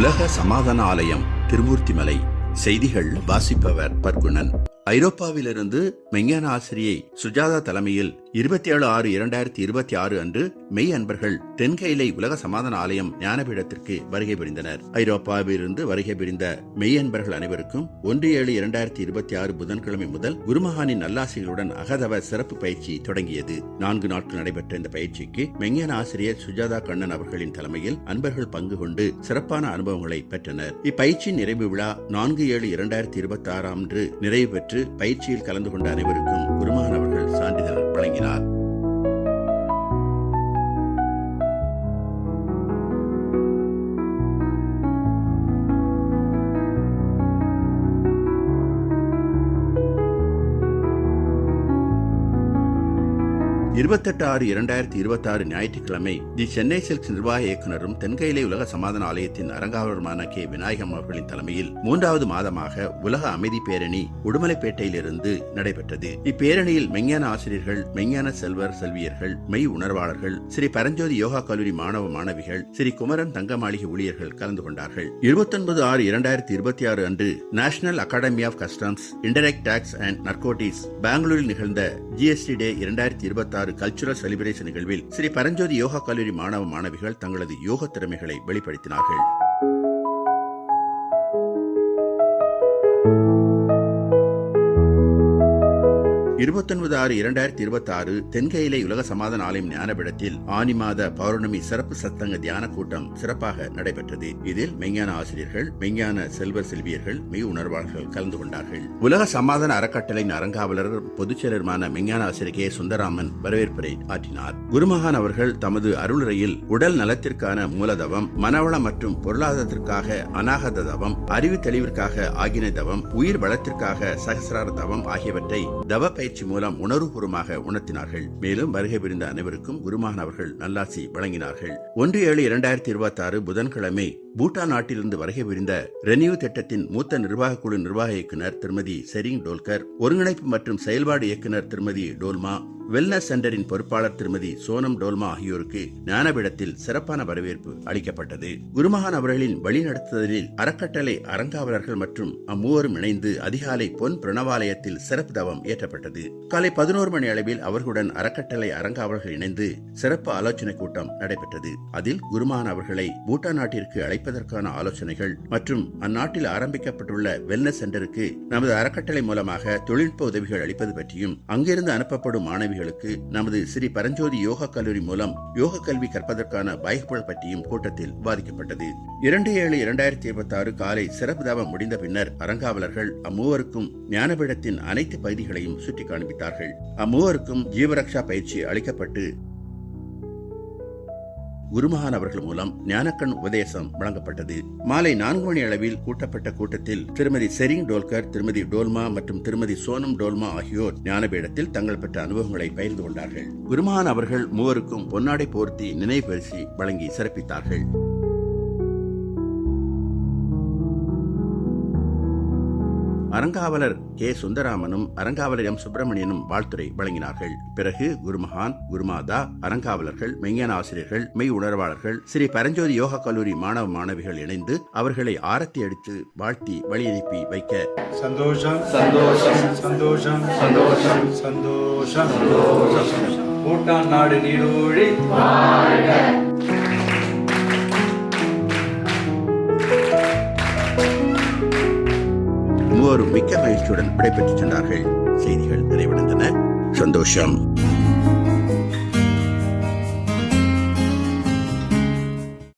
உலக சமாதான ஆலயம் திருமூர்த்திமலை. செய்திகள் வாசிப்பவர் பர்குணன். ஐரோப்பாவிலிருந்து மெய்ஞான ஆசிரியை சுஜாதா தலைமையில் 27/6/2026 அன்று மெய் அன்பர்கள் தென்கையிலை உலக சமாதான ஆலயம் ஞானபீடத்திற்கு வருகை புரிந்தனர். ஐரோப்பாவிலிருந்து வருகை புரிந்த மெய் அன்பர்கள் அனைவருக்கும் 1/7/2026 புதன்கிழமை முதல் குருமகானின் நல்லாசிகளுடன் அகதவ சிறப்பு பயிற்சி தொடங்கியது. 4 நாட்கள் நடைபெற்ற இந்த பயிற்சிக்கு மெய்ஞான ஆசிரியர் சுஜாதா கண்ணன் அவர்களின் தலைமையில் அன்பர்கள் பங்கு கொண்டு சிறப்பான அனுபவங்களை பெற்றனர். இப்பயிற்சியின் நிறைவு விழா 4/7/2026 அன்று நிறைவு பெற்று பயிற்சியில் கலந்து கொண்ட அனைவருக்கும் குருமகான் அவர்கள் சான்றிதழ் வழங்கினார். (28/6/2026) ஞாயிற்றுக்கிழமை தி சென்னை சில்க்ஸ் நிர்வாக இயக்குநரும் தென்கையிலை உலக சமாதான ஆலயத்தின் அரங்காவலருமான கே விநாயகம் அவர்களின் தலைமையில் 3வது மாதமாக உலக அமைதி பேரணி உடுமலைப்பேட்டையிலிருந்து நடைபெற்றது. இப்பேரணியில் மெய்ஞான ஆசிரியர்கள், மெய்ஞான செல்வர் செல்வியர்கள், மெய் உணர்வாளர்கள், ஸ்ரீ பரஞ்சோதி யோகா கல்லூரி மாணவ மாணவிகள், ஸ்ரீ குமரன் தங்க மாளிகை ஊழியர்கள் கலந்து கொண்டார்கள். 29/6/2026 அன்று national academy of customs, indirect tax and narcotics பெங்களூரில் நிகழ்ந்த ஜிஎஸ்டி டே 2026 கல்ச்சுரல் செலிபிரேஷன் நிகழ்வில் ஸ்ரீ பரஞ்சோதி யோகா கல்லூரி மாணவ மாணவிகள் தங்களது யோக திறமைகளை வெளிப்படுத்தினார்கள். 29/6/2026 தென்கையிலை உலக சமாதான ஆலயம் ஞானபீடத்தில் ஆனி மாத பௌர்ணமி சிறப்பு சத்தங்க தியான கூட்டம் சிறப்பாக நடைபெற்றது. இதில் மெய்ஞான ஆசிரியர்கள், மெய்ஞான செல்வர் செல்வியர்கள், மெய் உணர்வாளர்கள் கலந்து கொண்டார்கள். உலக சமாதான அறக்கட்டளையின் அரங்காவலர் பொதுச்செயலருமான மெய்ஞான ஆசிரியர் கே சுந்தராமன் வரவேற்புரை ஆற்றினார். குருமகான் அவர்கள் தமது அருளுரையில் உடல் நலத்திற்கான மூலதவம், மனவள மற்றும் பொருளாதாரத்திற்காக அநாகத தவம், அறிவு தெளிவிற்காக ஆகின தவம், உயிர் வளத்திற்காக சகசிரார தவம் ஆகியவற்றை தவ பயிற்சி மூலம் உணர்வுபூர்வமாக உணர்த்தினார்கள். மேலும் வருகை புரிந்த அனைவருக்கும் குருமகான் அவர்கள் நல்லாசி வழங்கினார்கள். 1/7/2026 புதன்கிழமை பூட்டான் நாட்டிலிருந்து வருகை புரிந்த ரெனியூ திட்டத்தின் மூத்த நிர்வாக குழு நிர்வாக இயக்குநர் திருமதி செரிங் டோல்கர், ஒருங்கிணைப்பு மற்றும் செயல்பாடு இயக்குநர் திருமதி டோல்மா, வெல்னஸ் சென்டரின் பொறுப்பாளர் திருமதி சோனம் டோல்மா ஆகியோருக்கு ஞானபீடத்தில் சிறப்பான வரவேற்பு அளிக்கப்பட்டது. குருமகான் அவர்களின் வழிநடத்துதலில் அறக்கட்டளை அரங்காவலர்கள் மற்றும் அம்மூவரும் இணைந்து அதிகாலை பொன் பிரணவாலயத்தில் சிறப்பு தவம் ஏற்றப்பட்டது. காலை 11 மணி அளவில் அவர்களுடன் அறக்கட்டளை அரங்காவலர்கள் இணைந்து சிறப்பு ஆலோசனை கூட்டம் நடைபெற்றது. அதில் குருமகான் அவர்களை பூட்டான் நாட்டிற்கு அழைப்பதற்கான ஆலோசனைகள் மற்றும் அந்நாட்டில் ஆரம்பிக்கப்பட்டுள்ள வெல்னஸ் சென்டருக்கு நமது அறக்கட்டளை மூலமாக தொழில்நுட்ப உதவிகள் அளிப்பது பற்றியும், அங்கிருந்து அனுப்பப்படும் மாணவிகளுக்கு நமது ஸ்ரீ பரஞ்சோதி யோகா கல்லூரி மூலம் யோக கல்வி கற்பதற்கான வாய்ப்புகள் பற்றியும் கூட்டத்தில் விவாதிக்கப்பட்டது. 2/7/2026 காலை சிறப்பு தவம் முடிந்த பின்னர் அரங்காவலர்கள் அம்மூவருக்கும் ஞானபீடத்தின் அனைத்து பகுதிகளையும் சுற்றி காண்பித்தார்கள். அம்மூவருக்கும் ஜீவரக்ஷா பயிற்சி அளிக்கப்பட்டு குருமகான் அவர்கள் மூலம் ஞானக்கண் உபதேசம் வழங்கப்பட்டது. மாலை 4 மணி அளவில் கூட்டப்பட்ட கூட்டத்தில் திருமதி செரிங் டோல்கர், திருமதி டோல்மா மற்றும் திருமதி சோனம் டோல்மா ஆகியோர் ஞானபீடத்தில் தங்கள் பெற்ற அனுபவங்களை பகிர்ந்து கொண்டார்கள். குருமகான் அவர்கள் மூவருக்கும் பொன்னாடை போர்த்தி நினைவு பரிசு வழங்கி சிறப்பித்தார்கள். அரங்காவலர் கே சுந்தராமனும் அரங்காவலர் எம் சுப்பிரமணியனும் வாழ்த்துரை வழங்கினார்கள். பிறகு குருமகான், குருமாதா, அரங்காவலர்கள், மெய்ஞான ஆசிரியர்கள், மெய் உணர்வாளர்கள், ஸ்ரீ பரஞ்சோதி யோகா கல்லூரி மாணவ மாணவிகள் இணைந்து அவர்களை ஆரத்தி அடித்து வாழ்த்தி வழியனுப்பி வைக்க சந்தோஷம் சந்தோஷம் சந்தோஷம் சந்தோஷம் சந்தோஷம். பூட்டான் நாடு நீடோழி மூவரும் மிக்க மகிழ்ச்சியுடன் விடைபெற்று சென்றார்கள். செய்திகள் நிறைவடைந்தன. சந்தோஷம்.